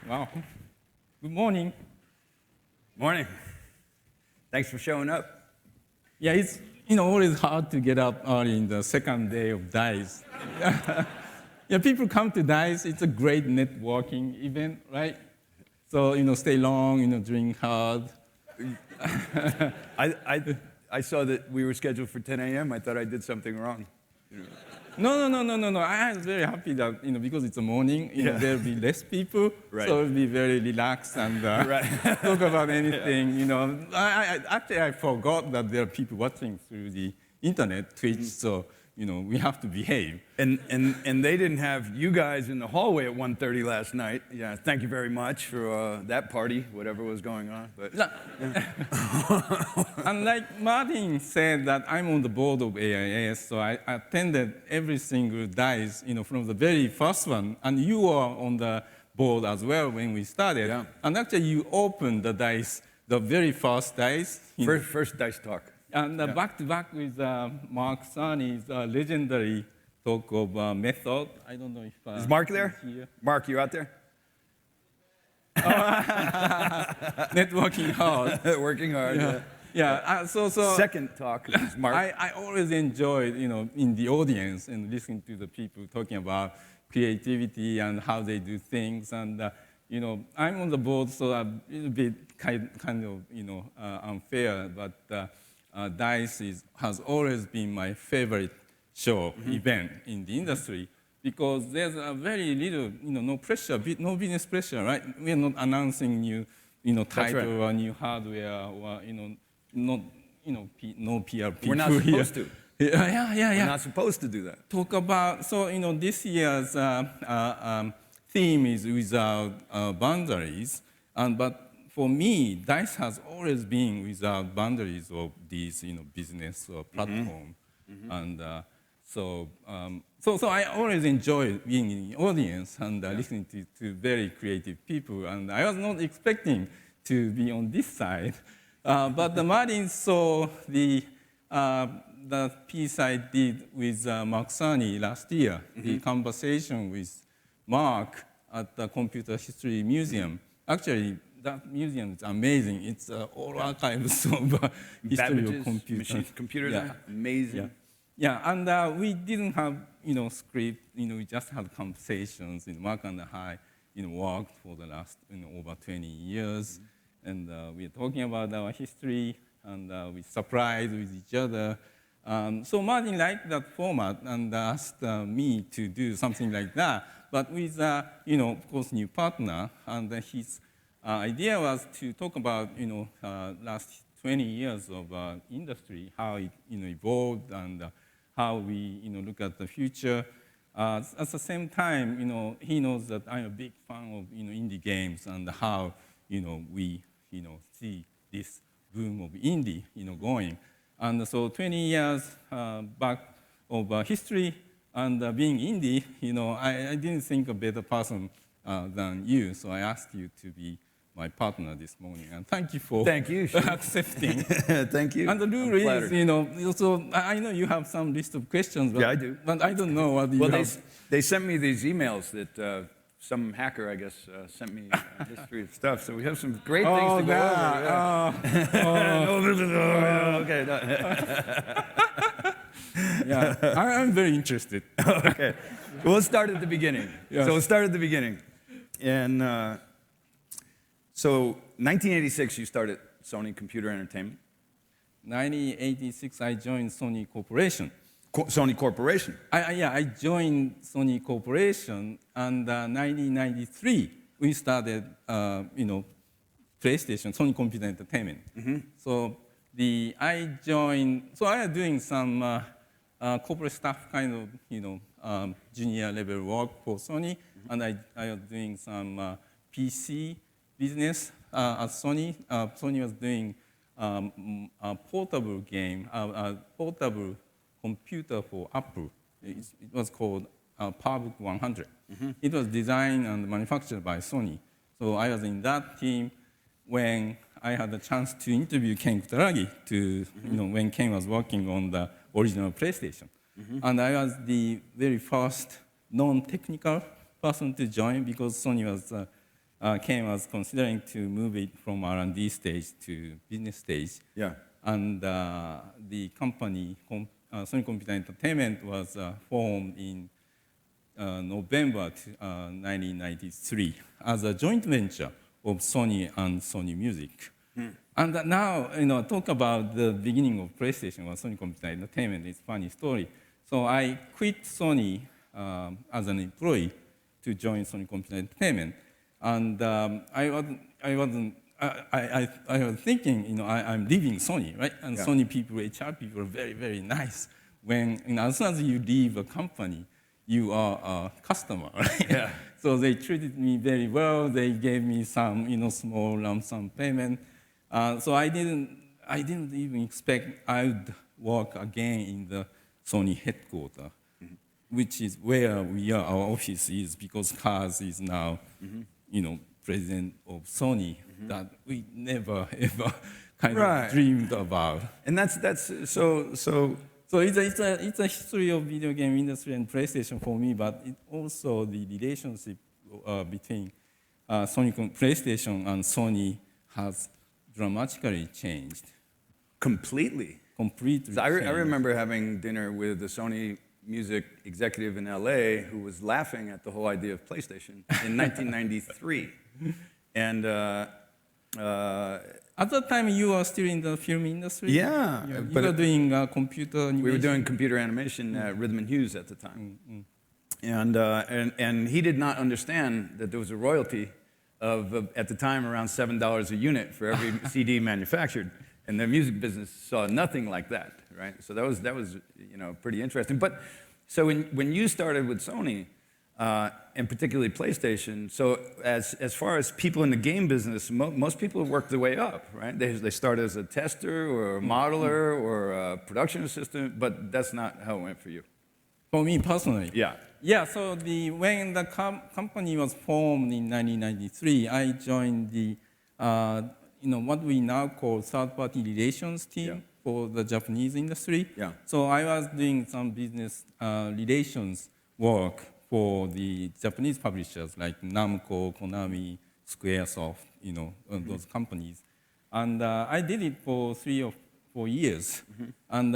Wow. Good morning. Morning. Thanks for showing up. Yeah, it's always hard to get up early in the second day of D.I.C.E. Yeah, people come to D.I.C.E. It's a great networking event, right? So stay long, drink hard. I saw that we were scheduled for 10 a.m. I thought I did something wrong. No. I was very happy that because it's a morning, there'll be less people, Right. so it'll be very relaxed and Right. talk about anything. I forgot that there are people watching through the internet, Twitch, so we have to behave. And they didn't have you guys in the hallway at 1:30 last night. Yeah, thank you very much for that party, whatever was going on. But And like Martin said that I'm on the board of AIS, so I attended every single D.I.C.E. From the very first one, and you were on the board as well when we started. Yeah. And actually you opened the D.I.C.E., the very first D.I.C.E. first D.I.C.E. talk. And back to back with Mark Cerny's legendary talk of method. I don't know if Is Mark there? he's here. Mark, you out there? Networking hard. Working hard. Yeah. Yeah. So Second talk is Mark. I always enjoyed, in the audience and listening to the people talking about creativity and how they do things. And, I'm on the board, so a little bit kind of, unfair, but D.I.C.E. has always been my favorite show event in the industry because there's a very little, no pressure, no business pressure, right? We're not announcing new, title or new hardware or, not, no PR people. We're not supposed to. Yeah. We're not supposed to do that. Talk about, so, this year's theme is without boundaries, but for me, D.I.C.E. has always been without boundaries of these, business or platform, and so I always enjoy being in the audience and listening to very creative people, and I was not expecting to be on this side, but the Martin saw the piece I did with Mark Cerny last year, the conversation with Mark at the Computer History Museum. Actually, that museum is amazing. It's all archives of history of computers. Yeah. Amazing. Yeah, and we didn't have script. We just had conversations. Mark and I worked for the last over 20 years, and we are talking about our history, and we surprised with each other. So Martin liked that format and asked me to do something like that, but with of course new partner, and his idea was to talk about last 20 years of industry, how it evolved, and how we look at the future. At the same time, he knows that I'm a big fan of indie games and how we see this boom of indie going. And so 20 years back of history and being indie, I didn't think a better person than you, so I asked you to be my partner this morning. And thank you for accepting. Thank you. And the rule is, so I know you have some list of questions, but, yeah, I do. But I don't know what you have. They sent me these emails that some hacker, I guess, sent me history of stuff. So we have some great things to go over. Okay. Yeah, I'm very interested. Okay. Well, let's start at the beginning. Yes. So let's start at the beginning. And so 1986, you started Sony Computer Entertainment. 1986, I joined Sony Corporation. Sony Corporation. I joined Sony Corporation, and 1993 we started, PlayStation, Sony Computer Entertainment. So I was doing some corporate staff kind of, junior level work for Sony, and I was doing some PC business at Sony. Sony was doing a portable game, a portable computer for Apple. It was called PowerBook 100. It was designed and manufactured by Sony. So I was in that team when I had the chance to interview Ken Kutaragi when Ken was working on the original PlayStation. And I was the very first non-technical person to join because Sony was came as considering to move it from R&D stage to business stage. Yeah. And the company, Sony Computer Entertainment, was formed in November 1993 as a joint venture of Sony and Sony Music. And now, talk about the beginning of PlayStation or Sony Computer Entertainment. It's a funny story. So I quit Sony as an employee to join Sony Computer Entertainment. And I was thinking, I'm leaving Sony, right? And Yeah. Sony people, HR people are very, very nice. When, as soon as you leave a company, you are a customer, right? Yeah. So they treated me very well. They gave me some, small lump sum payment. So I didn't even expect I would work again in the Sony headquarters, which is where our office is, because Kaz is now, president of Sony, that we never ever kind of dreamed about. And that's so. So it's a history of video game industry and PlayStation for me, but it also the relationship between PlayStation and Sony has dramatically changed. Completely. Completely. So I remember having dinner with the Sony music executive in LA who was laughing at the whole idea of PlayStation in 1993. And at that time, you were still in the film industry? Yeah. You were doing computer animation? We were doing computer animation at Rhythm and Hughes at the time. And he did not understand that there was a royalty of, at the time, around $7 a unit for every CD manufactured. And the music business saw nothing like that, right? So that was pretty interesting. But so when you started with Sony, and particularly PlayStation, so as far as people in the game business, most people work their way up, right? They start as a tester or a modeler or a production assistant, but that's not how it went for you. For me personally? Yeah. Yeah, so when the company was formed in 1993, I joined the, what we now call third-party relations team for the Japanese industry. Yeah. So I was doing some business relations work for the Japanese publishers like Namco, Konami, Squaresoft, those companies. And I did it for 3 or 4 years. And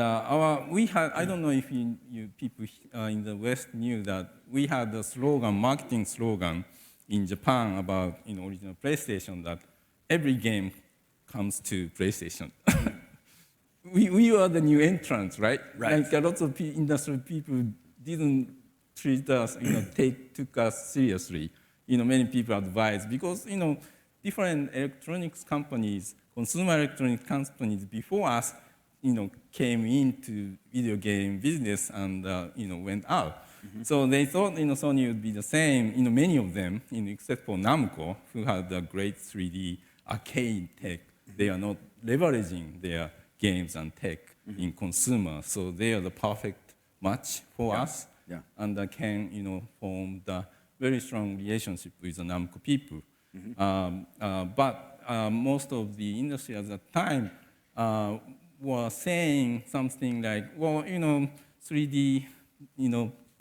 we had, I don't know if you people in the West knew that we had a slogan, marketing slogan in Japan about original PlayStation, that every game comes to PlayStation. we were the new entrants, right? Right. Like a lot of industry people didn't treat us, took us seriously. Many people advised, because different electronics companies, consumer electronics companies before us, came into video game business and went out. So they thought Sony would be the same. Many of them, except for Namco, who had a great 3D arcade tech, they are not leveraging their games and tech in consumer. So they are the perfect match for us. Yeah. And can form the very strong relationship with the Namco people. But most of the industry at that time were saying something like, well, 3D,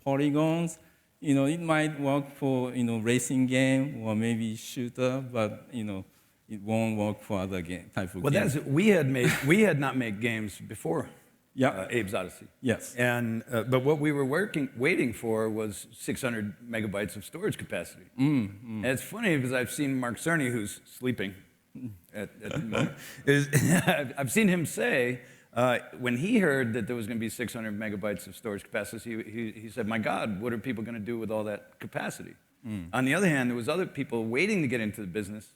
polygons, it might work for racing game or maybe shooter, but it won't work for other type of games. We had not made games before. Abe's Oddyssee. Yes. And but what we were waiting for was 600 megabytes of storage capacity. And it's funny because I've seen Mark Cerny, who's sleeping at the moment. I've seen him say when he heard that there was going to be 600 megabytes of storage capacity, he said, "My God, what are people going to do with all that capacity?" On the other hand, there was other people waiting to get into the business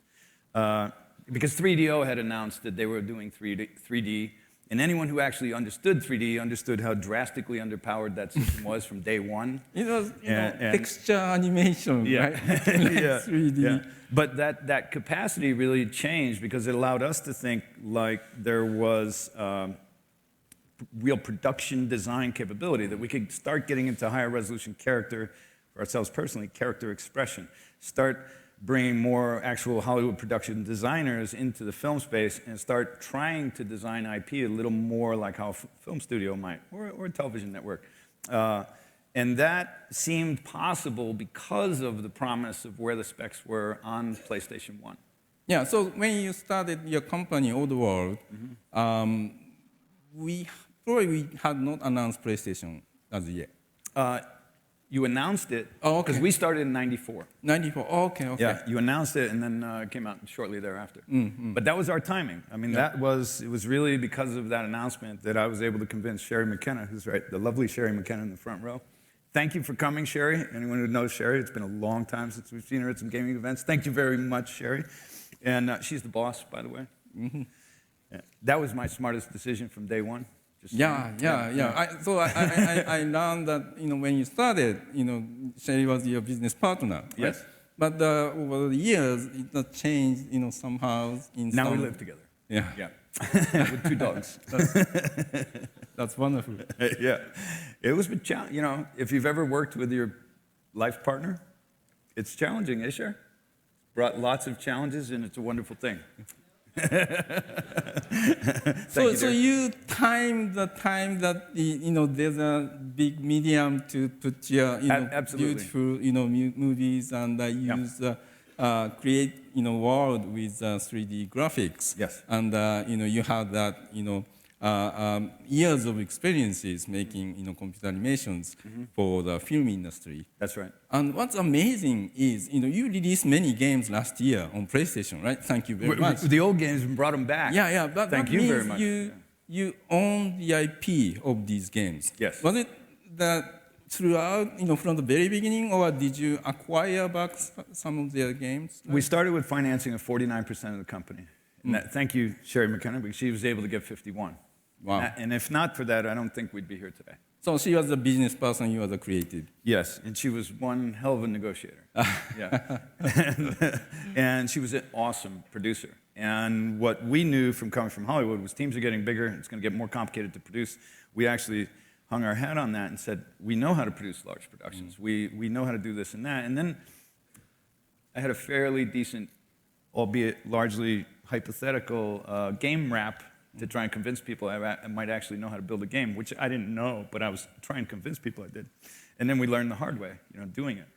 because 3DO had announced that they were doing 3D. And anyone who actually understood 3D understood how drastically underpowered that system was from day one. It was texture animation, right? 3D. Yeah. But that capacity really changed because it allowed us to think like there was real production design capability, that we could start getting into higher resolution character, for ourselves personally, character expression, start bringing more actual Hollywood production designers into the film space and start trying to design IP a little more like how a film studio might, or a television network. And that seemed possible because of the promise of where the specs were on PlayStation 1. Yeah, so when you started your company, Oddworld, we had not announced PlayStation as yet. You announced it Oh, because okay. we started in '94. 94, okay. Yeah, you announced it, and then it came out shortly thereafter. But that was our timing. I mean, it was really because of that announcement that I was able to convince Sherry McKenna, who's the lovely Sherry McKenna in the front row. Thank you for coming, Sherry. Anyone who knows Sherry, it's been a long time since we've seen her at some gaming events. Thank you very much, Sherry. And she's the boss, by the way. Yeah. That was my smartest decision from day one. Yeah. I learned that when you started, Sherry was your business partner. Right? Yes. But over the years, it changed, somehow. Now we live together. Yeah. With 2 dogs. That's wonderful. Yeah. It was a challenge. If you've ever worked with your life partner, it's challenging, eh, Sher? Brought lots of challenges, and it's a wonderful thing. So you time the time that there's a big medium to put your beautiful movies and use create world with 3D graphics. Yes. And you have that years of experiences making computer animations for the film industry. That's right. And what's amazing is you released many games last year on PlayStation, right? Thank you very much. The old games and brought them back. Yeah. But Thank that you means very much. You own the IP of these games. Yes. Was it that throughout, from the very beginning, or did you acquire back some of their games? We started with financing of 49% of the company. And thank you, Sherry McKenna, because she was able to get 51. Wow. And if not for that, I don't think we'd be here today. So she was the business person, you were the creative. Yes, and she was one hell of a negotiator. Yeah. And she was an awesome producer. And what we knew from coming from Hollywood was teams are getting bigger, it's going to get more complicated to produce. We actually hung our hat on that and said, we know how to produce large productions. We know how to do this and that. And then I had a fairly decent, albeit largely hypothetical, game rap to try and convince people I might actually know how to build a game, which I didn't know, but I was trying to convince people I did. And then we learned the hard way, doing it.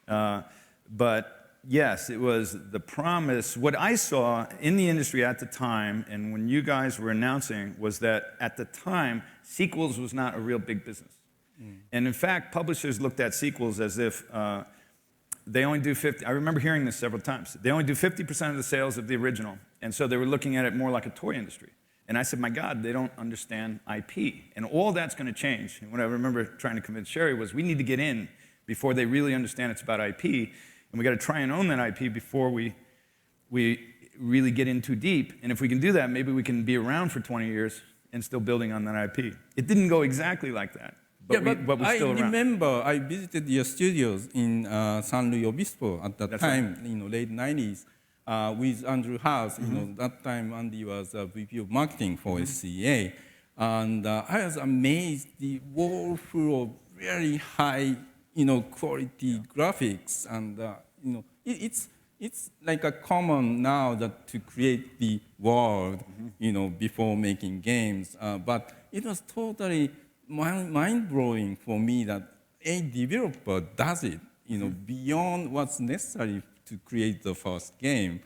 But yes, it was the promise. What I saw in the industry at the time, and when you guys were announcing, was that at the time, sequels was not a real big business. And in fact, publishers looked at sequels as if they only do 50. I remember hearing this several times. They only do 50% of the sales of the original. And so they were looking at it more like a toy industry. And I said, my God, they don't understand IP. And all that's going to change. And what I remember trying to convince Sherry was we need to get in before they really understand it's about IP. And we got to try and own that IP before we really get in too deep. And if we can do that, maybe we can be around for 20 years and still building on that IP. It didn't go exactly like that. But we're still around. I remember I visited your studios in San Luis Obispo at that time, right. Late 90s. With Andrew House, that time Andy was VP of marketing for SCA, and I was amazed the wall full of very high, quality graphics, and it's like a common now that to create the world, before making games, but it was totally mind-blowing for me that a developer does it, beyond what's necessary to create the first game.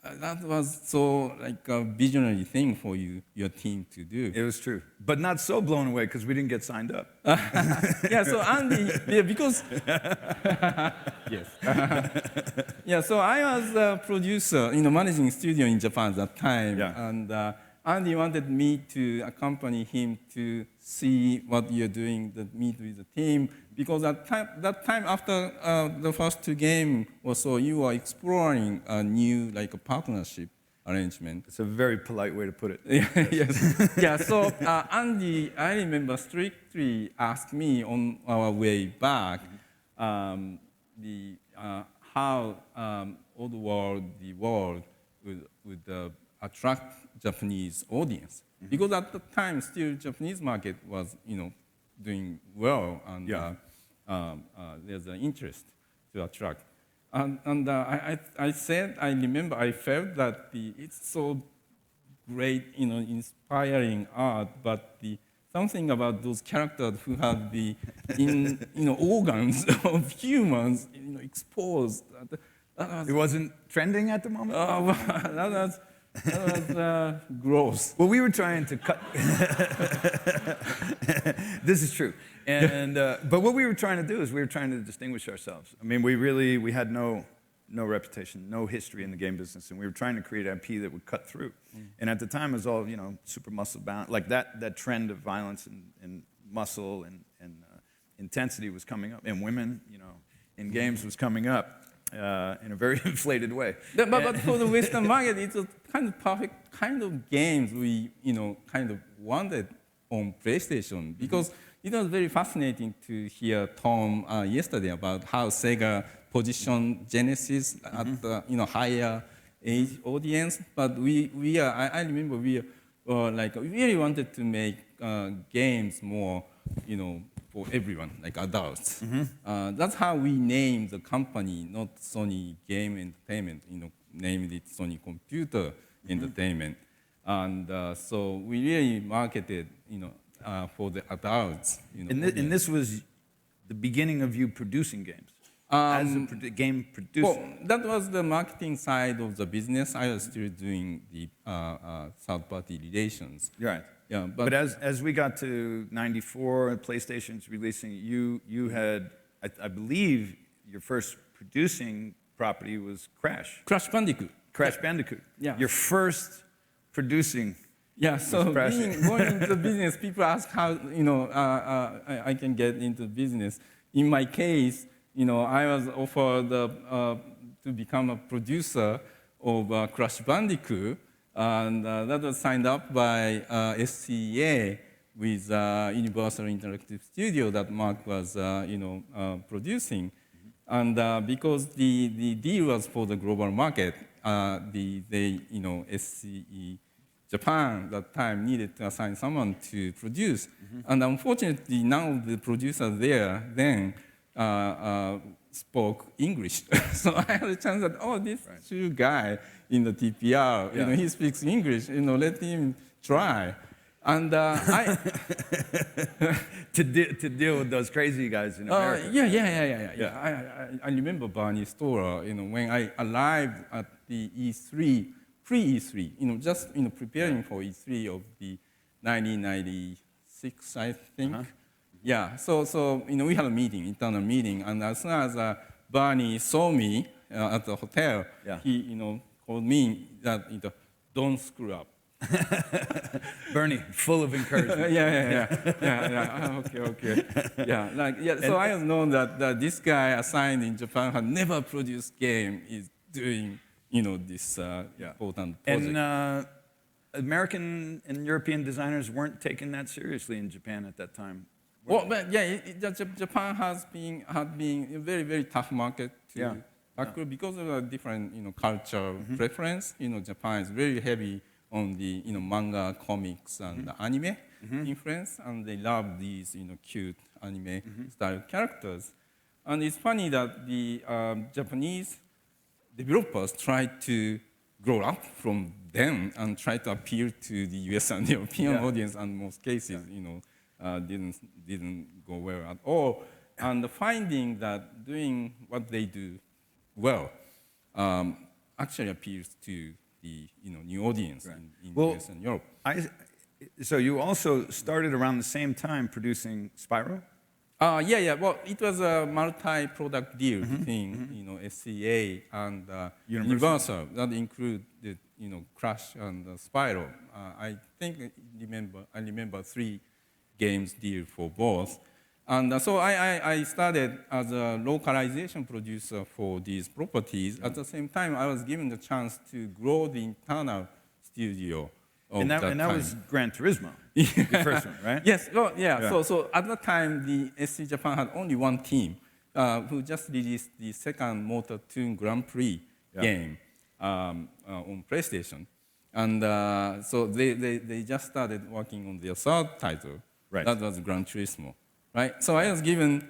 That was so like a visionary thing for your team to do. It was true, but not so blown away because we didn't get signed up. Yeah, so Andy, because yes, yeah, so I was a producer, managing studio in Japan at that time, and Andy wanted me to accompany him to see what you're doing, meet with the team, because at that time after the first 2 games or so, you were exploring a new partnership arrangement. It's a very polite way to put it. Yes. Yeah. So Andy, I remember strictly asked me on our way back how Oddworld, the world would attract Japanese audience, because at the time still Japanese market was doing well, and there's an interest to attract. And I said, I remember I felt that it's so great, inspiring art, but the something about those characters who have the organs of humans exposed. It wasn't trending at the moment? That was gross. Well, we were trying to cut. This is true. And, but what we were trying to do is we were trying to distinguish ourselves. I mean, we had no reputation, no history in the game business, and we were trying to create IP that would cut through. And at the time, it was all, super muscle bound. Like that trend of violence and muscle and intensity was coming up, and women, in games was coming up. In a very inflated way. But for the Western market, it's a kind of perfect kind of games we, kind of wanted on PlayStation, because it was very fascinating to hear Tom yesterday about how Sega positioned Genesis at the higher age audience. But I remember we really wanted to make games more, for everyone, like adults. That's how we named the company, not Sony Game Entertainment, named it Sony Computer Entertainment. And so we really marketed, for the adults. And this was the beginning of you producing games, as a game producer. Well, that was the marketing side of the business. I was still doing the third-party relations. Right. Yeah, but as we got to '94, PlayStation's releasing, you had, I believe, your first producing property was Crash. Crash Bandicoot. Crash Bandicoot. Yeah. Your first producing. Yeah. So going into business, people ask how I can get into business. In my case, I was offered to become a producer of Crash Bandicoot. And that was signed up by SCA with Universal Interactive Studio that Mark was, producing. And because the deal was for the global market, SCE Japan at that time needed to assign someone to produce. And unfortunately, none of the producers there then spoke English. So I had a chance that, this Shu guy in the TPR, he speaks English, let him try. And to deal with those crazy guys in America. Yeah. I remember Barney Storer, when I arrived at the E3, pre-E3, just preparing for E3 of the 1996, I think. Yeah, so we had a meeting, internal meeting, and as soon as Barney saw me at the hotel, he called me that don't screw up. Bernie, full of encouragement. Okay. So I have known that this guy assigned in Japan had never produced game is doing this important project. And American and European designers weren't taking that seriously in Japan at that time. Well, but Japan had been a very, very tough market to tackle because of a different cultural preference. Japan is very heavy on the manga, comics, and anime influence, and they love these cute anime style characters. And it's funny that the Japanese developers try to grow up from them and try to appeal to the US and European audience, and most cases, didn't go well at all. And finding that doing what they do well actually appeals to the new audience in US and Europe. So you also started around the same time producing Spyro? Well, it was a multi-product deal between SCA and Universal that included Crash and Spyro. I think I remember 3 games deal for both. And so I started as a localization producer for these properties. At the same time, I was given the chance to grow the internal studio. And that was Gran Turismo, the first one, right? Yes, So at that time, the SC Japan had only one team who just released the second Motor Toon Grand Prix game on PlayStation. And so they just started working on their third title. Right. That was Gran Turismo. Right? So I was given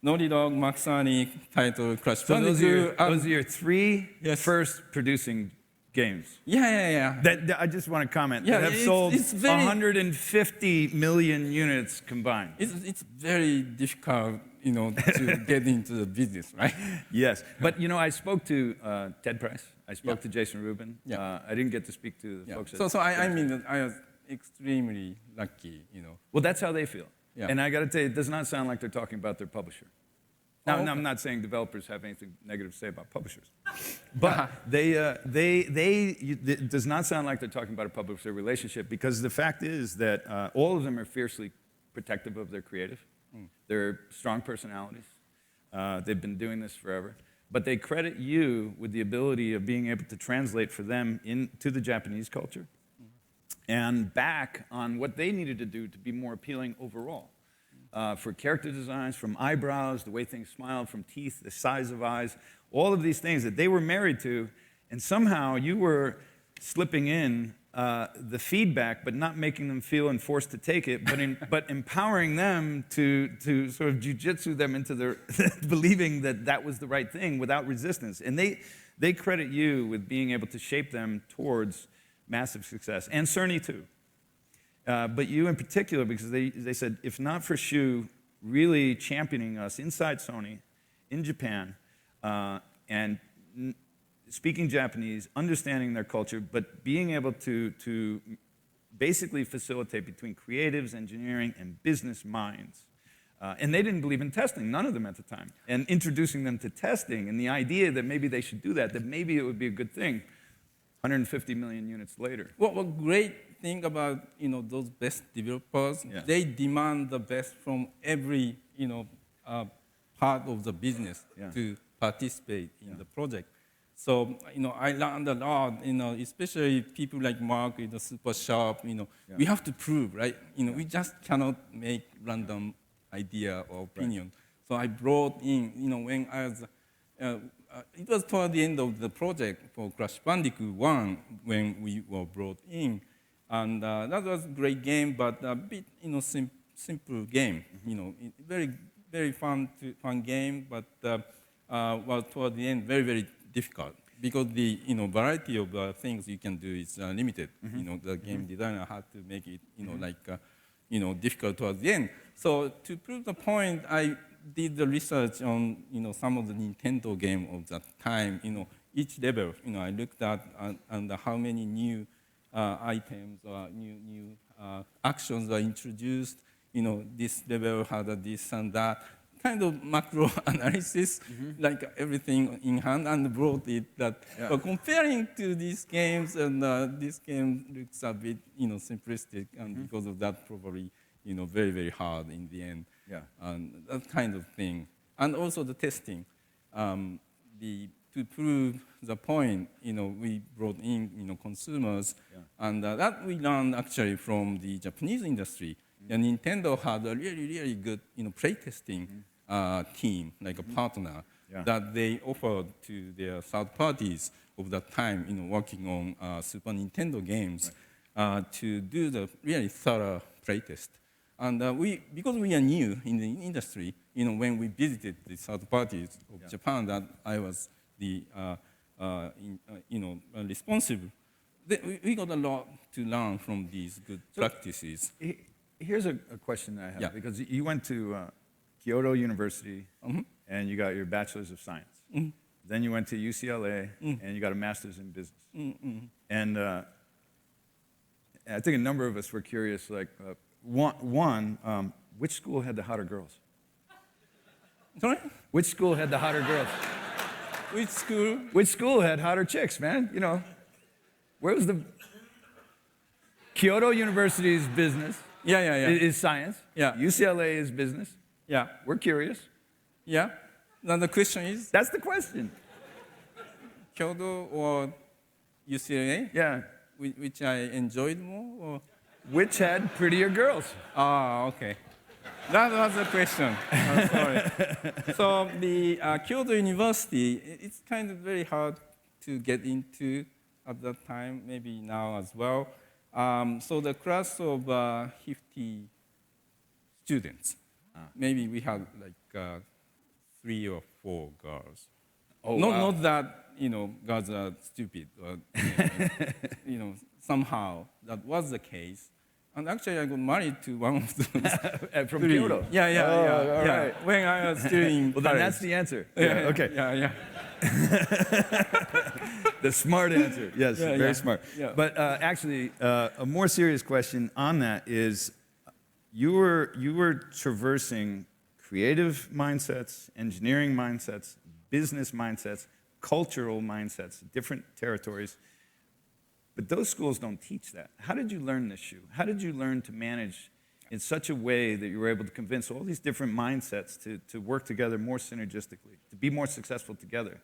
Naughty Dog, Max Sonic title, Crash Bandicoot. Those are your 3 first producing games. Yeah. That I just want to comment. Yeah, that have sold 150 million units combined. It's very difficult, to get into the business, right? Yes, but I spoke to Ted Price. I spoke to Jason Rubin. Yeah. I didn't get to speak to the folks. I mean, I was extremely lucky, Well, that's how they feel. Yeah. And I got to tell you, it does not sound like they're talking about their publisher. Now, okay. I'm not saying developers have anything negative to say about publishers, but it does not sound like they're talking about a publisher relationship, because the fact is that all of them are fiercely protective of their creative. They're strong personalities. They've been doing this forever. But they credit you with the ability of being able to translate for them into the Japanese culture and back on what they needed to do to be more appealing overall. For character designs, from eyebrows, the way things smiled, from teeth, the size of eyes, all of these things that they were married to, and somehow you were slipping in the feedback, but not making them feel enforced to take it, but empowering them to sort of jujitsu them into their believing that that was the right thing without resistance. And they credit you with being able to shape them towards massive success, and Cerny too. But you in particular, because they said, if not for Shu really championing us inside Sony, in Japan, and speaking Japanese, understanding their culture, but being able to basically facilitate between creatives, engineering, and business minds. And they didn't believe in testing, none of them at the time. And introducing them to testing and the idea that maybe they should do that maybe it would be a good thing, 150 million units later. What great thing about those best developers, they demand the best from every part of the business to participate in the project. So I learned a lot, especially people like Mark, super sharp. We have to prove, right? We just cannot make random idea or opinion. Right. So I brought in, when I was. It was toward the end of the project for Crash Bandicoot 1 when we were brought in. And that was a great game, but a bit, simple game. Very, very fun game, but toward the end, very, very difficult because the variety of things you can do is limited. The game designer had to make it, difficult towards the end. So to prove the point, I did the research on some of the Nintendo game of that time. Each level, I looked at and how many new items or new actions are introduced. This level had this and that kind of macro analysis, like everything in hand, and brought it that. But comparing to these games, and this game looks a bit simplistic, and because of that, probably very, very hard in the end. And that kind of thing. And also the testing. To prove the point, we brought in consumers, and that we learned actually from the Japanese industry. And Nintendo had a really, really good playtesting team, like a partner, that they offered to their third parties of that time, working on Super Nintendo games, to do the really thorough playtest. And because we are new in the industry, when we visited the third parties of Japan, that I was the responsible, we got a lot to learn from these good practices. Here's a question that I have, because you went to Kyoto University and you got your Bachelor's of Science. Then you went to UCLA and you got a Master's in Business. And I think a number of us were curious, like, which school had the hotter girls? Sorry? Which school had the hotter girls? Which school? Which school had hotter chicks, man? Where was the... Kyoto University's business. Is science. UCLA is business. We're curious. Now the question is? That's the question. Kyoto or UCLA? Which I enjoyed more? Or? Which had prettier girls? Okay. That was the question. I'm sorry. So the Kyoto University, it's kind of very hard to get into at that time, maybe now as well. So the class of 50 students, maybe we had like 3 or 4 girls. Oh, not, wow. not that, gods are stupid, but, somehow that was the case. And actually, I got married to one of those. From three. Kyoto? Yeah, yeah, Oh, yeah. all yeah. right. When I was still in Well, then college. that's the answer. Yeah, Okay. Yeah, yeah. The smart answer. Yes, Yeah, very yeah, smart. yeah. But actually, a more serious question on that is, you were traversing creative mindsets, engineering mindsets, business mindsets, cultural mindsets, different territories. But those schools don't teach that. How did you learn this, Shu? How did you learn to manage in such a way that you were able to convince all these different mindsets to work together more synergistically, to be more successful together?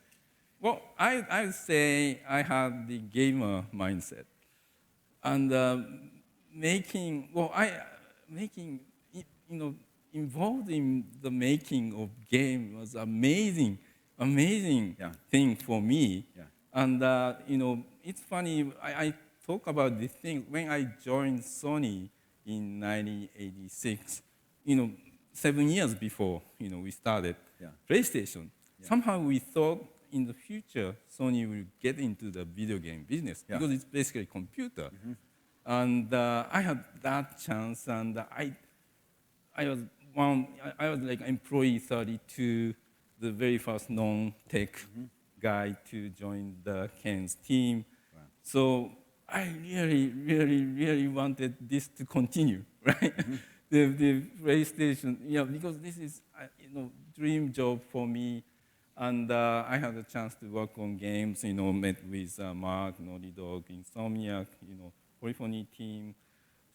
Well, I would say I had the gamer mindset. And involved in the making of game was amazing Yeah. thing for me. Yeah. And it's funny. I talk about this thing when I joined Sony in 1986. 7 years before we started Yeah. PlayStation. Yeah. Somehow we thought in the future Sony will get into the video game business Yeah. because it's basically a computer. And I had that chance, and I was like employee 32, the very first non-tech guy to join the Ken's team. Wow. So I really wanted this to continue, right? The PlayStation, because this is dream job for me, and I had a chance to work on games. Met with Mark, Naughty Dog, Insomniac, Polyphony team,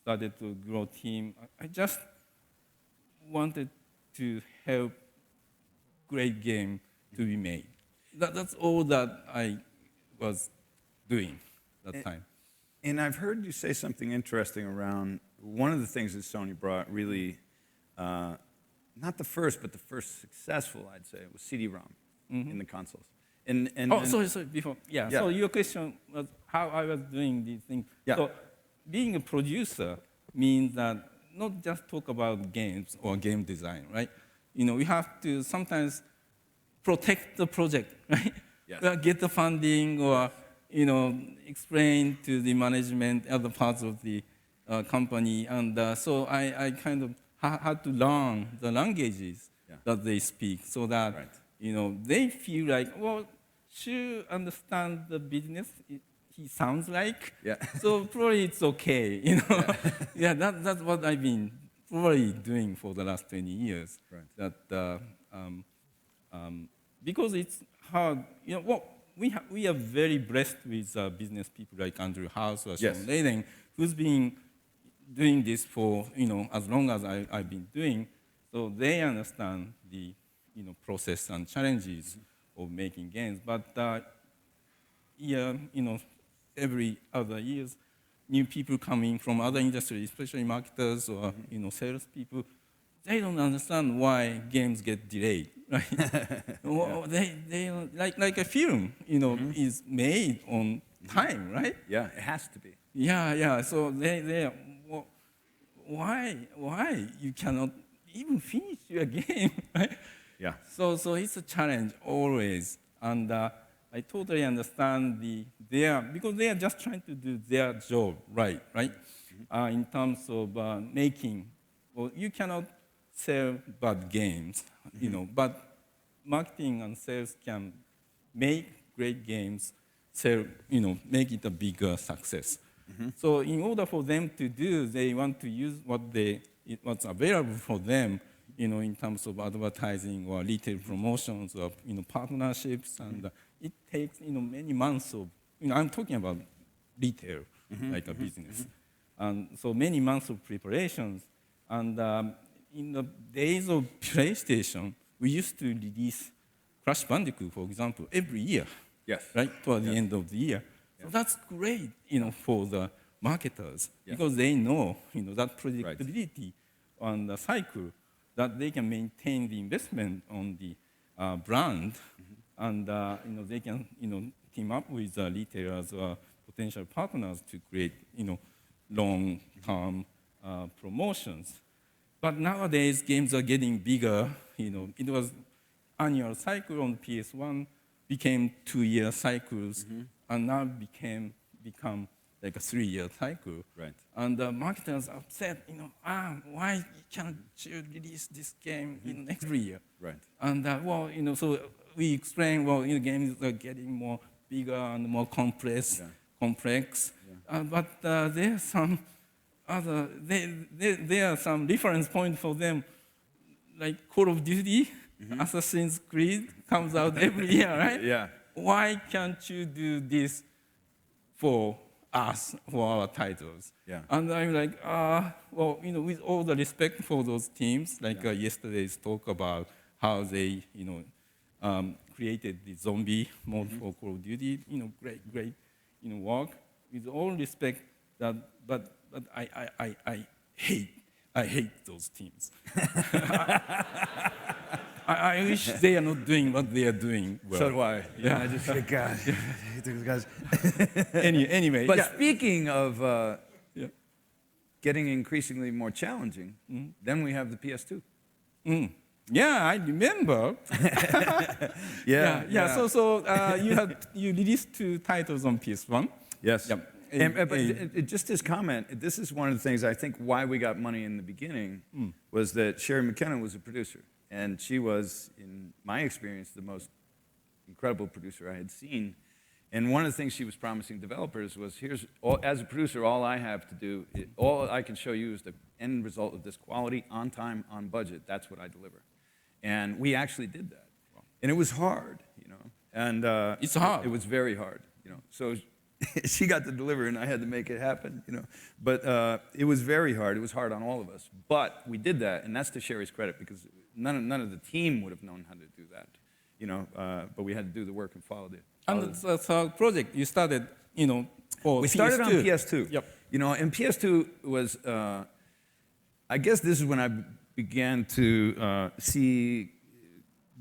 started to grow team. I just wanted to help great game to be made. That's all that I was doing that time. And I've heard you say something interesting around one of the things that Sony brought really, not the first, but the first successful, I'd say, was CD-ROM in the consoles. Sorry, before. Yeah, Yeah. so your question was how I was doing these things. Yeah. So being a producer means that not just talk about games or game design, right? We have to sometimes protect the project, right? Yes. Get the funding or, explain to the management other parts of the company. And so I kind of had to learn the languages that they speak so that, they feel like, well, Shu understands the business, he sounds like. Yeah. So probably it's okay, that's what I've been probably doing for the last 20 years. Right. That because it's hard, we are very blessed with business people like Andrew House or Sean Layden, who's been doing this for as long as I've been doing. So they understand the process and challenges of making games. But every other years, new people coming from other industries, especially marketers or sales people, they don't understand why games get delayed, right? Well, they like a film, is made on time, right? Yeah, it has to be. Yeah. So they well, why you cannot even finish your game, right? Yeah. So it's a challenge always, and I totally understand because they are just trying to do their job right? In terms of making, well, you cannot sell bad games, but marketing and sales can make great games, sell, make it a bigger success. So in order for them to do, they want to use what's available for them, in terms of advertising or retail promotions or partnerships, and it takes many months of I'm talking about retail like a business, and so many months of preparations. And in the days of PlayStation, we used to release Crash Bandicoot, for example, every year. Yes. Right toward the end of the year. So that's great, for the marketers because they know, that predictability on the cycle, that they can maintain the investment on the brand, and they can team up with retailers or potential partners to create long-term promotions. But nowadays games are getting bigger. It was annual cycle on PS1, became 2-year cycles, and now become like a 3-year cycle. Right. And the marketers are upset, why can't you release this game in next 3 year? Right. And so we explain, games are getting more bigger and more complex. But there are some other, there are some reference points for them, like Call of Duty, Assassin's Creed comes out every year, right? Yeah. Why can't you do this for us, for our titles? Yeah. And I'm like, with all the respect for those teams, like yesterday's talk about how they, created the zombie mode for Call of Duty, great, work. With all respect, but I hate those teams. I wish they are not doing what they are doing well. So do I. Yeah. I just think, God, I hate those guys. Anyway. But speaking of getting increasingly more challenging, then we have the PS2. Yeah, I remember. Yeah. So you released 2 titles on PS1. Yes. Yep. But just this comment, this is one of the things I think why we got money in the beginning was that Sherry McKenna was a producer. And she was, in my experience, the most incredible producer I had seen. And one of the things she was promising developers was, as a producer, all I have to do, all I can show you is the end result of this quality, on time, on budget. That's what I deliver. And we actually did that. Wow. And it was hard, And it's hard. It was very hard, So she got to deliver, and I had to make it happen, But it was very hard. It was hard on all of us. But we did that, and that's to Sherry's credit, because none of the team would have known how to do that, But we had to do the work and follow it. And the third project you started, for we PS2. started on PS2. Yep. And PS2 was, I guess this is when I began to see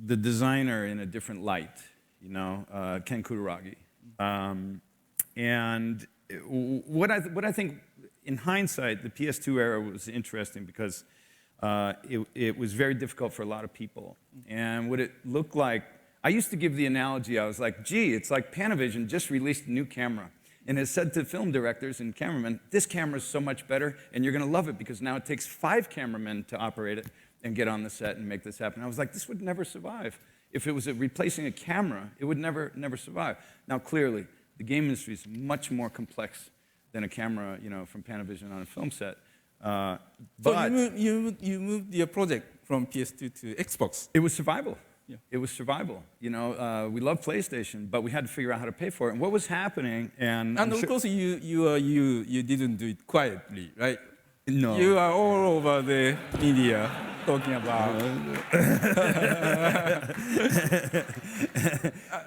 the designer in a different light, Ken Kutaragi. And what I think, in hindsight, the PS2 era was interesting because it was very difficult for a lot of people. And what it looked like, I used to give the analogy, I was like, gee, it's like Panavision just released a new camera. And it said to film directors and cameramen, this camera is so much better, and you're going to love it because now it takes 5 cameramen to operate it and get on the set and make this happen. I was like, this would never survive. If it was replacing a camera, it would never survive. Now, clearly, the game industry is much more complex than a camera, from Panavision on a film set. So you moved your project from PS2 to Xbox. It was survival. Yeah. It was survival. We loved PlayStation, but we had to figure out how to pay for it. And what was happening, and of course you didn't do it quietly, right? No. You are all over the media talking about.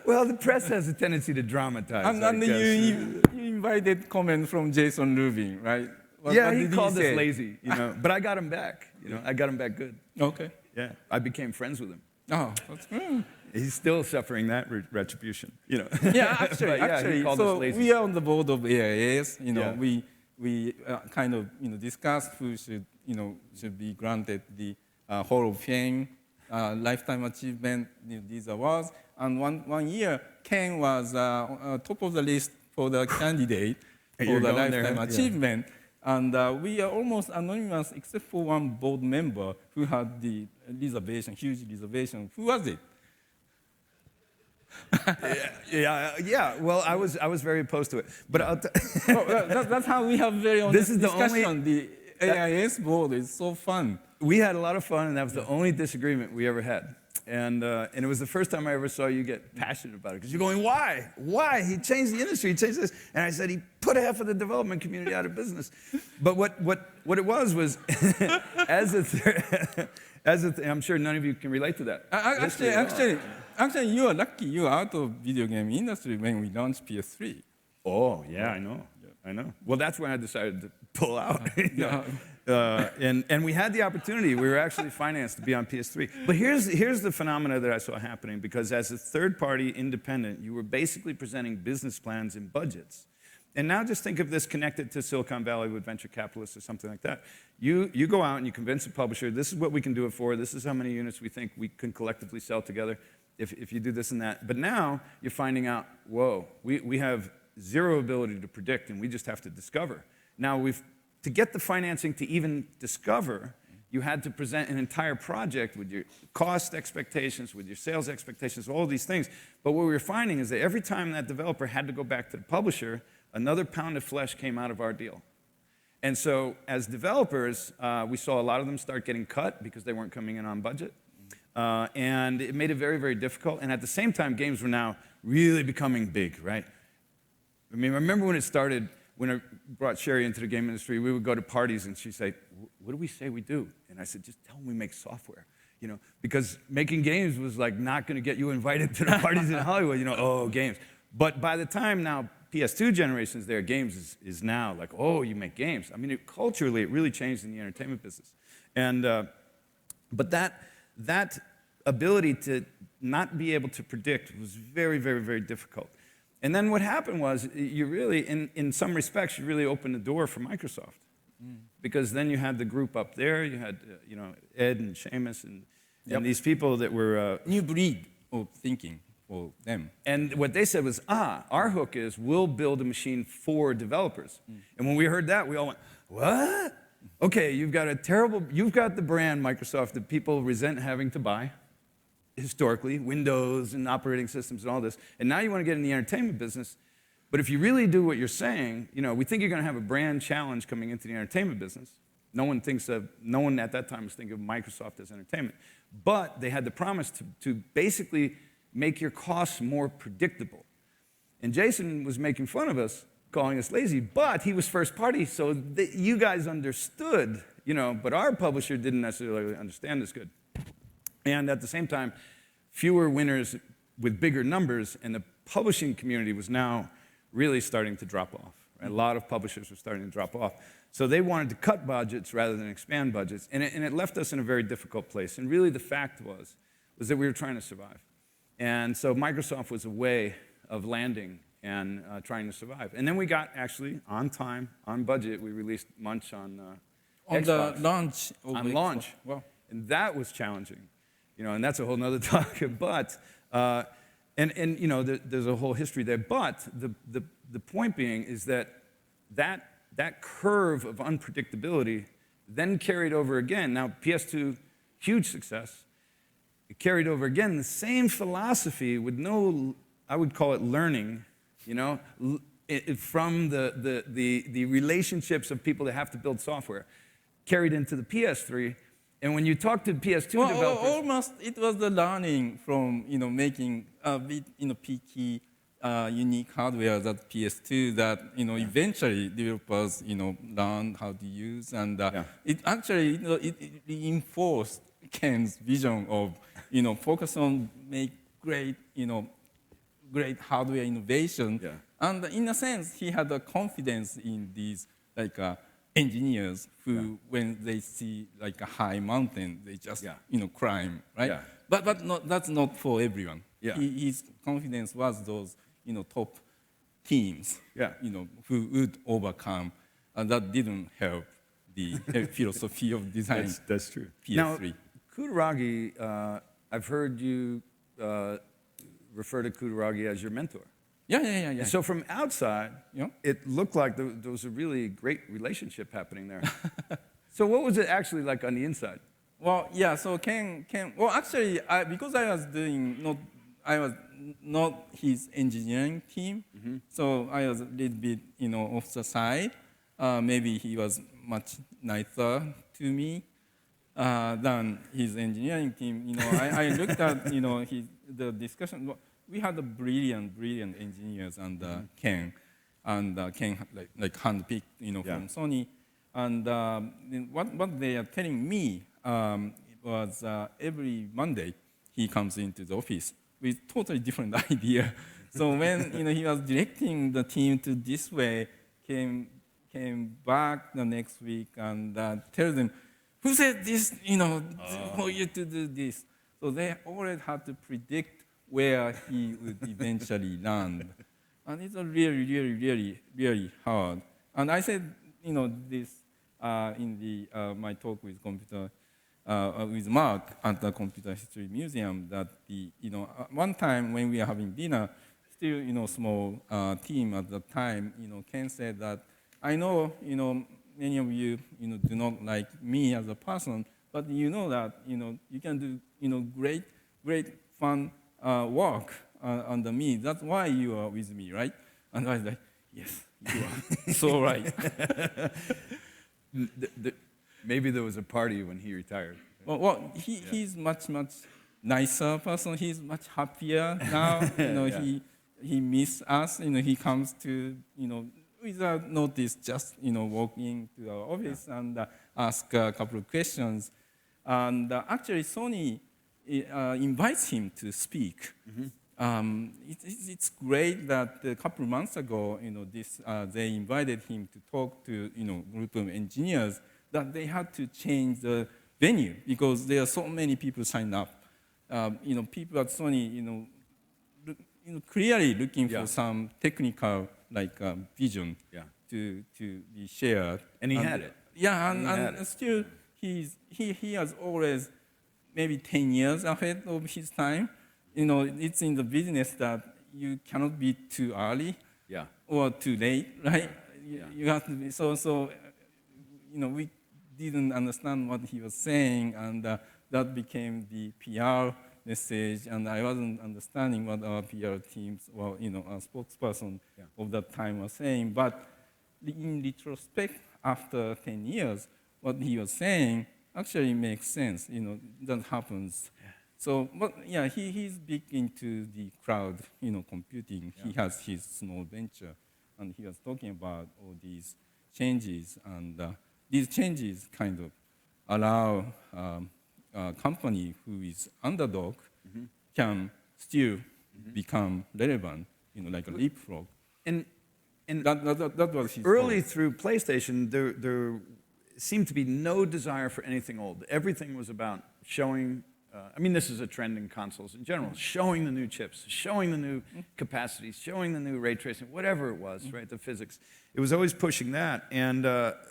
Well, the press has a tendency to dramatize. And you invited comment from Jason Rubin, right? What he called us lazy, But I got him back. I got him back good. Okay. Yeah, I became friends with him. Oh, that's good. He's still suffering that retribution, Yeah, actually. So we are on the board of AIS. We kind of discussed who should be granted the Hall of Fame, Lifetime Achievement, these awards. And one year, Ken was top of the list for the candidate for the Lifetime Achievement. And we are almost anonymous except for one board member who had the reservation, huge reservation. Who was it? Yeah. Well, I was very opposed to it, but that's how we have very honest discussion. The AIS board is so fun. We had a lot of fun, and that was the only disagreement we ever had. And it was the first time I ever saw you get passionate about it, because you're going, why? Why? He changed the industry. He changed this. And I said, he put half of the development community out of business. But what it was I'm sure none of you can relate to that. Actually, you are lucky. You are out of video game industry when we launched PS3. Oh, yeah, I know. I know. Well, that's when I decided to pull out. And we had the opportunity. We were actually financed to be on PS3. But here's the phenomena that I saw happening, because as a third-party independent, you were basically presenting business plans and budgets. And now just think of this connected to Silicon Valley with venture capitalists or something like that. You go out and you convince a publisher, this is what we can do it for, this is how many units we think we can collectively sell together if you do this and that. But now you're finding out, whoa, we have zero ability to predict and we just have to discover. Now to get the financing to even discover, you had to present an entire project with your cost expectations, with your sales expectations, all these things. But what we were finding is that every time that developer had to go back to the publisher, another pound of flesh came out of our deal. And so as developers, we saw a lot of them start getting cut because they weren't coming in on budget. And it made it very, very difficult. And at the same time, games were now really becoming big, right? I mean, remember when it started, when I brought Sherry into the game industry, we would go to parties and she'd say, what do we say we do? And I said, just tell them we make software. You know, because making games was like not going to get you invited to the parties in Hollywood, you know, oh, games. But by the time now PS2 generation's there, games is now like, oh, you make games. I mean, culturally, it really changed in the entertainment business. And, but that ability to not be able to predict was very, very, very difficult. And then what happened was, you really, in some respects, you really opened the door for Microsoft. Because then you had the group up there, you had, you know, Ed and Seamus and these people that were... New breed of thinking for them. And what they said was, our hook is we'll build a machine for developers. And when we heard that, we all went, what? Okay, you've got the brand Microsoft that people resent having to buy, historically, Windows and operating systems and all this. And now you want to get in the entertainment business. But if you really do what you're saying, you know, we think you're going to have a brand challenge coming into the entertainment business. No one at that time was thinking of Microsoft as entertainment. But they had the promise to basically make your costs more predictable. And Jason was making fun of us, calling us lazy, but he was first party, so you guys understood, you know, but our publisher didn't necessarily understand this good. And at the same time, fewer winners with bigger numbers, and the publishing community was now really starting to drop off. Right? A lot of publishers were starting to drop off. So they wanted to cut budgets rather than expand budgets, and it left us in a very difficult place. And really the fact was that we were trying to survive. And so Microsoft was a way of landing and trying to survive. And then we got, actually, on time, on budget, we released Munch on Xbox. The launch. On launch. Well, and that was challenging. You know, and that's a whole nother talk. But, and you know, there's a whole history there. But the point being is that curve of unpredictability then carried over again. Now, PS2, huge success. It carried over again the same philosophy with no, I would call it learning, you know, from the relationships of people that have to build software, carried into the PS3. And when you talk to PS2 developers... Almost, it was the learning from, you know, making a bit, you know, picky, unique hardware that PS2 that, you know, eventually developers, you know, learned how to use. And it actually, you know, it reinforced Ken's vision of, you know, focus on make great, you know, great hardware innovation. Yeah. And in a sense, he had a confidence in these, like, engineers who, when they see like a high mountain, they just, you know, climb, right? Yeah. But that's not for everyone. Yeah. His confidence was those, you know, top teams, you know, who would overcome, and that didn't help the philosophy of design. That's true. PS3. Now, Kutaragi, I've heard you refer to Kutaragi as your mentor. Yeah. And so from outside, it looked like there was a really great relationship happening there. So what was it actually like on the inside? Well, yeah, so Ken well, actually, because I was not his engineering team, so I was a little bit, you know, off the side. Maybe he was much nicer to me than his engineering team. You know, I looked at, you know, the discussion. We had a brilliant engineers and Ken, and Ken like handpicked, you know, from Sony. And what they are telling me was every Monday he comes into the office with totally different idea. So when, you know, he was directing the team to this way, came back the next week and tell them, who said this, you know, for you to do this? So they already had to predict where he would eventually land. And it's a really hard. And I said, this in my talk with with Mark at the Computer History Museum, that one time when we are having dinner, still, small team at the time, Ken said that, I know, many of you, do not like me as a person, but you know that, you can do, great fun work under me. That's why you are with me, right? And I was like, yes, you are so right. Maybe there was a party when he retired. Well, he's much nicer person. He's much happier now. He miss us. He comes to without notice, just walking to our office and ask a couple of questions. And actually, Sony invites him to speak. It's great that a couple of months ago, they invited him to talk to group of engineers, that they had to change the venue because there are so many people signed up. People at Sony, clearly looking for some technical vision to be shared. And he had it. Yeah, and still he has always maybe 10 years ahead of his time. It's in the business that you cannot be too early or too late, right? You have to be so. We didn't understand what he was saying, and that became the PR message, and I wasn't understanding what our PR teams, our spokesperson of that time was saying. But in retrospect, after 10 years, what he was saying actually makes sense. That happens. So, but yeah, he's big into the cloud, computing. He has his small venture, and he was talking about all these changes, and these changes kind of allow a company who is underdog can still become relevant, like a leapfrog. And that was his early point. through PlayStation, there seemed to be no desire for anything old. Everything was about showing. This is a trend in consoles in general, showing the new chips, showing the new capacities, showing the new ray tracing, whatever it was, right, the physics. It was always pushing that. And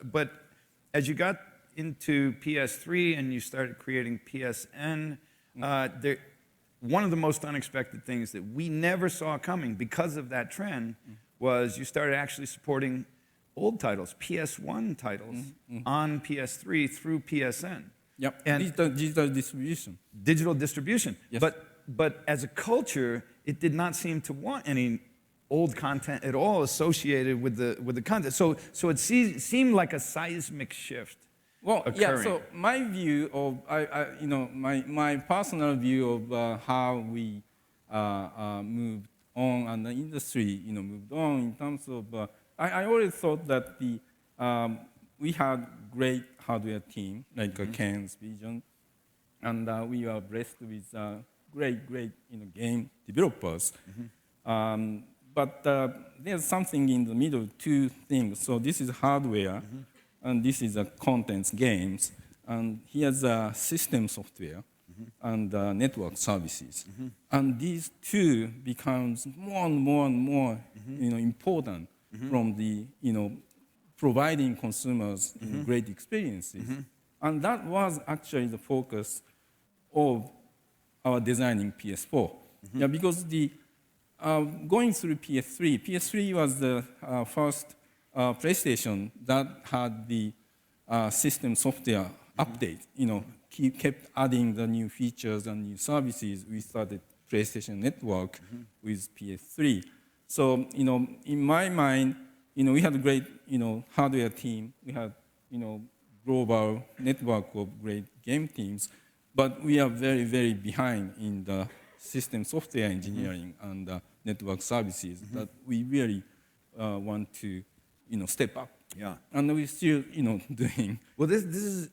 but as you got into PS3 and you started creating PSN, one of the most unexpected things that we never saw coming because of that trend was you started actually supporting old titles, PS1 titles, on PS3 through PSN. Yep, and digital distribution. Digital distribution. Yes. But as a culture, it did not seem to want any old content at all associated with the content. So it seemed like a seismic shift. Well, occurring. yeah. So my view of my personal view of how we moved on and the industry moved on in terms of I always thought that we had great hardware team, like Ken's vision, and we are blessed with great game developers. But there's something in the middle, two things. So this is hardware, and this is contents, games, and here's system software and network services. And these two becomes more and more important from the providing consumers great experiences. And that was actually the focus of our designing PS4. Yeah, because going through PS3 was the first PlayStation that had the system software update. Kept adding the new features and new services. We started PlayStation Network with PS3. So, in my mind, we had a great, hardware team. We had, global network of great game teams, but we are very behind in the system software engineering and network services that we really want to, step up. Yeah. And we're still, doing. Well, this is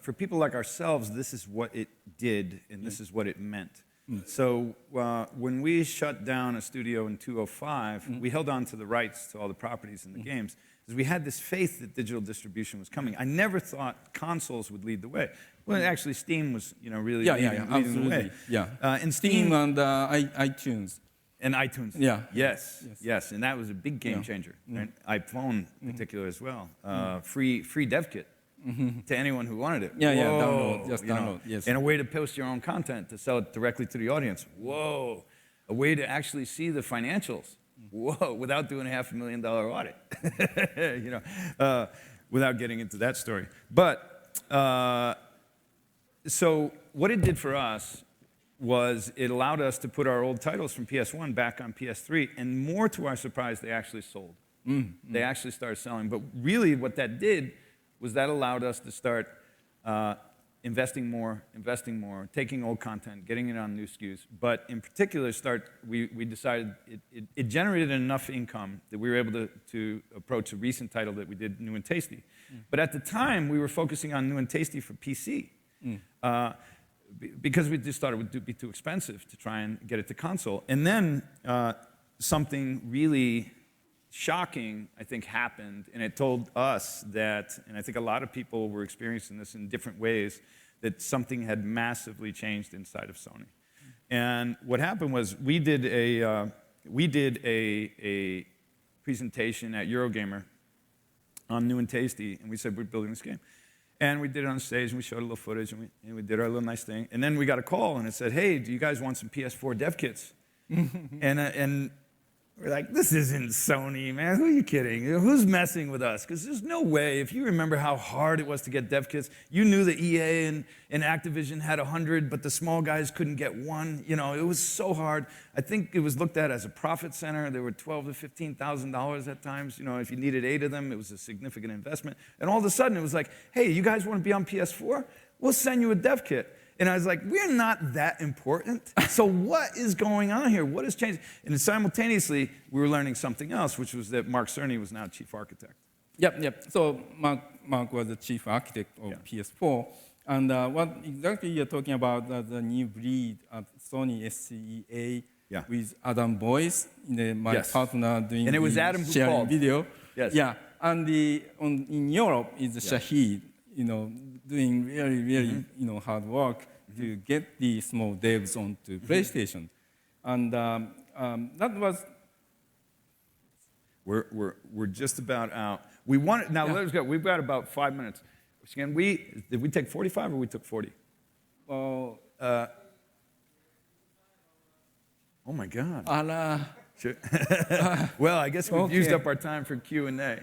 for people like ourselves. This is what it did, and this is what it meant. So when we shut down a studio in 2005, we held on to the rights to all the properties in the games, because we had this faith that digital distribution was coming. I never thought consoles would lead the way. Well, actually, Steam was, really leading the way. Yeah. And Steam and iTunes. And iTunes. Yeah. Yes. And that was a big game changer. And iPhone in particular as well. Free dev kit to anyone who wanted it. Download, just download, yes. And a way to post your own content to sell it directly to the audience. Whoa. A way to actually see the financials. Whoa, without doing a $500,000 audit. Without getting into that story. But, so what it did for us was it allowed us to put our old titles from PS1 back on PS3, and more to our surprise, they actually sold. They actually started selling. But really what that did was that allowed us to start investing more, taking old content, getting it on new SKUs. But in particular, we decided it generated enough income that we were able to approach a recent title that we did, New and Tasty. But at the time, we were focusing on New and Tasty for PC. Because we just thought it would be too expensive to try and get it to console. And then something really shocking, I think, happened, and it told us that, and I think a lot of people were experiencing this in different ways, that something had massively changed inside of Sony. And what happened was we did a presentation at Eurogamer on New and Tasty, and we said we're building this game. And we did it on stage, and we showed a little footage, and we did our little nice thing. And then we got a call, and it said, hey, do you guys want some PS4 dev kits? And we're like, this isn't Sony, man. Who are you kidding? Who's messing with us? Because there's no way. If you remember how hard it was to get dev kits, you knew that EA and Activision had 100, but the small guys couldn't get one. You know, it was so hard. I think it was looked at as a profit center. There were $12,000 to $15,000 at times. You know, if you needed 8 of them, it was a significant investment. And all of a sudden, it was like, hey, you guys want to be on PS4? We'll send you a dev kit. And I was like, we're not that important. So what is going on here? What has changed? And simultaneously, we were learning something else, which was that Mark Cerny was now chief architect. Yep. So Mark was the chief architect of PS4. And what exactly you're talking about, the new breed of Sony SCEA with Adam Boyce, my partner doing and it was Adam who sharing called. video. Yes. Yeah. And in Europe is Shuhei, doing really hard work to get the small devs onto PlayStation, and that was. We're just about out. We want now. Let's go. We've got about 5 minutes. Did we take 45 or we took 40? Well, oh my God. Sure. Well, I guess we've used up our time for Q&A.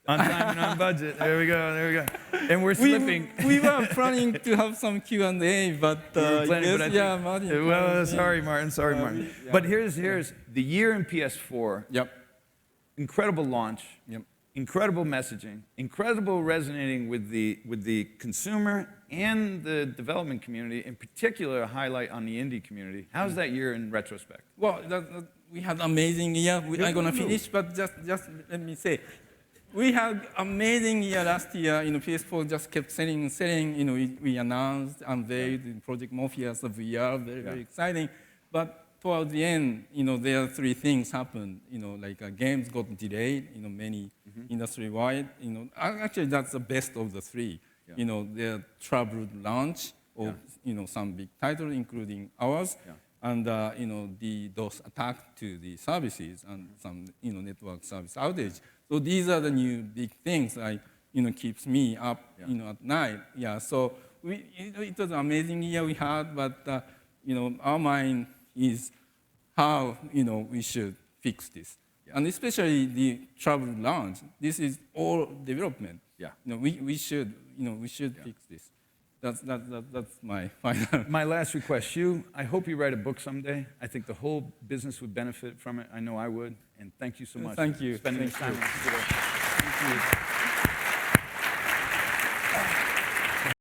On time and on budget. There we go. And we're slipping. We were planning to have some Q&A, but Martin. Well, sorry, Martin. But here's the year in PS4. Yep. Incredible launch. Yep. Incredible messaging. Incredible resonating with the consumer and the development community. In particular, a highlight on the indie community. How's that year in retrospect? Well, we had amazing year. I'm gonna finish, but just let me say. We had amazing year last year. PS4 just kept selling. We announced, unveiled Project Morpheus of VR, very exciting. But towards the end, there are 3 things happened. Like games got delayed. Many industry-wide. Actually, that's the best of the 3. Yeah. Their troubled launch of some big titles, including ours, and the DOS attack to the services and some network service outage. So these are the new big things that keeps me up at night. Yeah. So it was an amazing year we had, but our mind is how we should fix this, and especially the travel launch. This is all development. Yeah. We should fix this. That's my final. My last request, Shu, I hope you write a book someday. I think the whole business would benefit from it. I know I would. And thank you so much. Thank you. For spending this time with us today. Thank you.